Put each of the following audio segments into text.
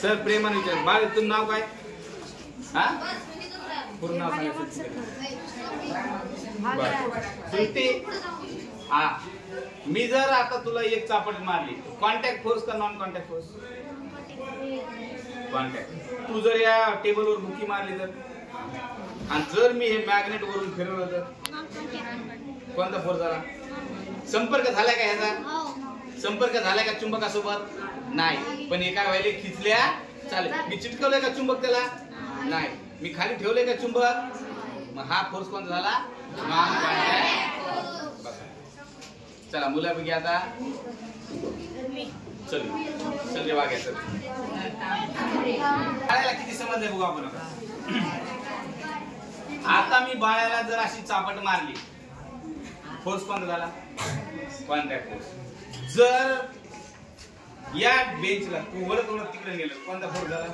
Sir प्रेमाने विचार बाळ तुझं नाव काय? हा पूर्ण नाव सांगायचं. श्रुती हा मी जर आता तुला एक चापट मारली कॉन्टॅक्ट फोर्स का नॉन कॉन्टॅक्ट फोर्स? कॉन्टॅक्ट. तू जर या टेबलवर बुकी मारली तर आणि जर मी हे मॅग्नेट वरून फिरवलं तर कोणता फोर्स झाला? संपर्क झालाय का ह्याचा? संपर्क झालाय का चुंबकासोबत? नाही. पण एका वेळेला खिचल्या चालेल. मी चिटकवलंय का चुंबक त्याला? नाही. मी खाली ठेवलंय का चुंबक? मग हा फोर्स कोणता झाला? Non contact. चला मुलापैकी आता चल चल वाग्या चल बाळाला किती समजलंय बघू आपण आता. मी बाळाला जर अशी चापट मारली फोर्स कोणता झाला? Contact force. जर या बेंचला तू वळत वळत तिकडे गेलं कोणता फोर्स झाला?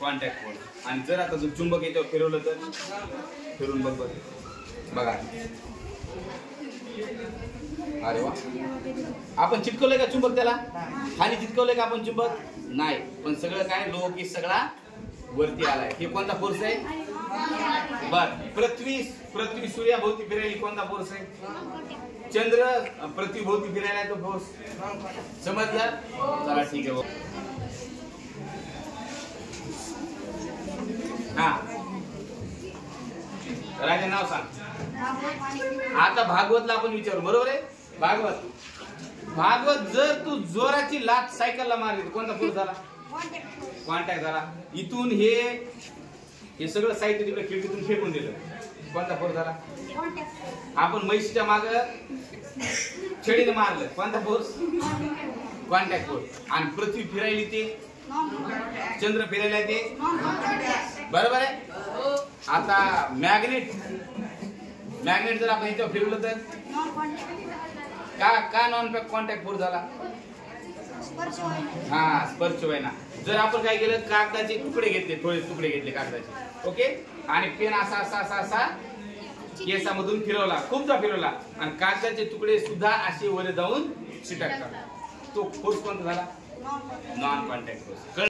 Contact force. आणि जर आता जर चुंबक याच्यावर फिरवलं तर फिरून बघ बघा. अरे वा. आपण चिटकवलंय का चुंबक त्याला? खाली चिटकवलंय का आपण चुंबक? नाही. पण सगळं काय लोहकीस सगळा वरती आलाय. हे कोणता फोर्स आहे? बर. पृथ्वी सूर्याभोवती फिरायली कोणता फोर्स आहे? चंद्र पृथ्वीभोवती फिरायला तो फोर्स. समजलं? चला ठीक आहे. हा राजा नाव सांग. आता भागवतला आपण विचारू. बरोबर आहे? भागवत जर तू जोराची लाथ सायकलला मारली कोणता फोर्स झाला? कॉन्टॅक्ट झाला. इथून हे सगळं साहित्य तिकडे खिडकीतून फेकून दिलं कोणता फोर्स झाला? आपण म्हैशीच्या माग छडीने मारलं कोणता फोर्स? Contact force. आणि पृथ्वी फिरायली ते चंद्र फिरायला ते बरोबर आहे. आता मॅग्नेट जर आपण याच्यावर फिरवलं तर का नॉन कॉन्टॅक्ट फोर्स झाला? हा स्पर्श व्हायना. जर आपण काय केलं कागदाचे तुकडे घेतले थोडे तुकडे घेतले कागदाचे ओके आणि पेन असा असा असा असा केसामधून फिरवला खूपदा फिरवला आणि कागदाचे तुकडे सुद्धा असे वर जाऊन चिटकतात. तो फोर्स कोणता झाला? Non contact force.